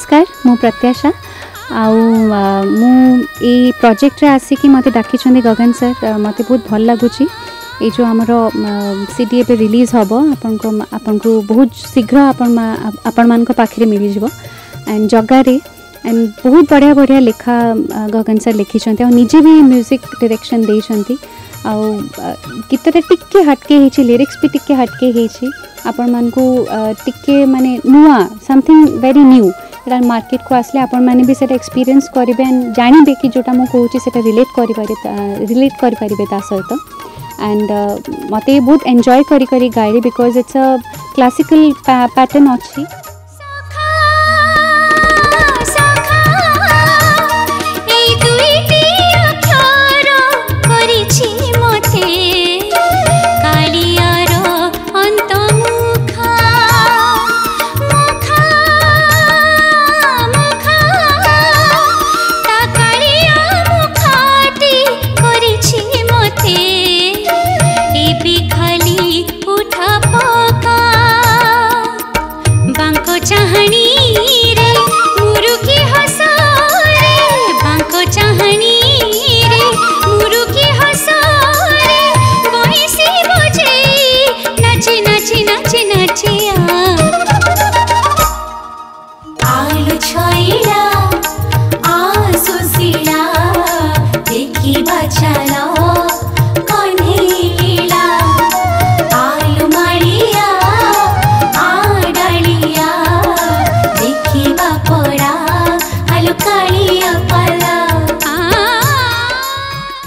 नमस्कार मु प्रत्याशा आउ मु ए प्रोजेक्ट रे आसिकी मते डाकिछन्ते गगन सर मते बहुत भल लगुची ये जो आमर सीडी पे रिलीज हम आपन को बहुत शीघ्र आपण मान पाखे मिल जाव एंड जगारे एंड बहुत बढ़िया बढ़िया लेखा गगन सर लिखिं निजे भी म्यूजिक डायरेक्शन देइछन्ती आउ गीतटा टिके हटके हेछि लिरिक्स भी टिके हटके हेछि आपण मान को टिके माने नुआ समथिंग वेरी न्यू एटा मार्केट को आसले आपण माने भी सेटा एक्सपीरियंस करिवे एंड जानिबे कि जोटा मु कहूछि सेटा रिलेट करि परिबे ता सहित एंड मते बहुत एंजॉय करी करी गाइले because it's a classical pattern अछि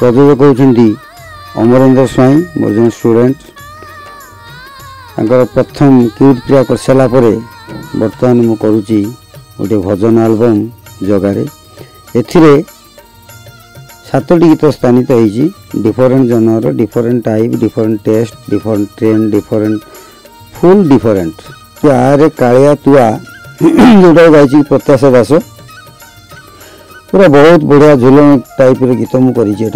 प्रयोजक होती अमरेंद्र स्वाई मोर जो स्टूडेंट प्रथम क्यूट प्रिया कर सारापर बर्तमान मु करुच्ची गोटे भजन एल्बम जगार एथिरे 7टी गीत स्थानित होती different genre different type different taste different trend different full different आरे कालिया तुआ जोटा गाई प्रत्याशा दास पूरा बहुत बढ़िया झुलन टाइप रे गीत मु करी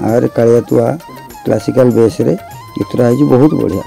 आरे कालिया तुआ क्लासिकल बेस रे गीतरा है बहुत बढ़िया।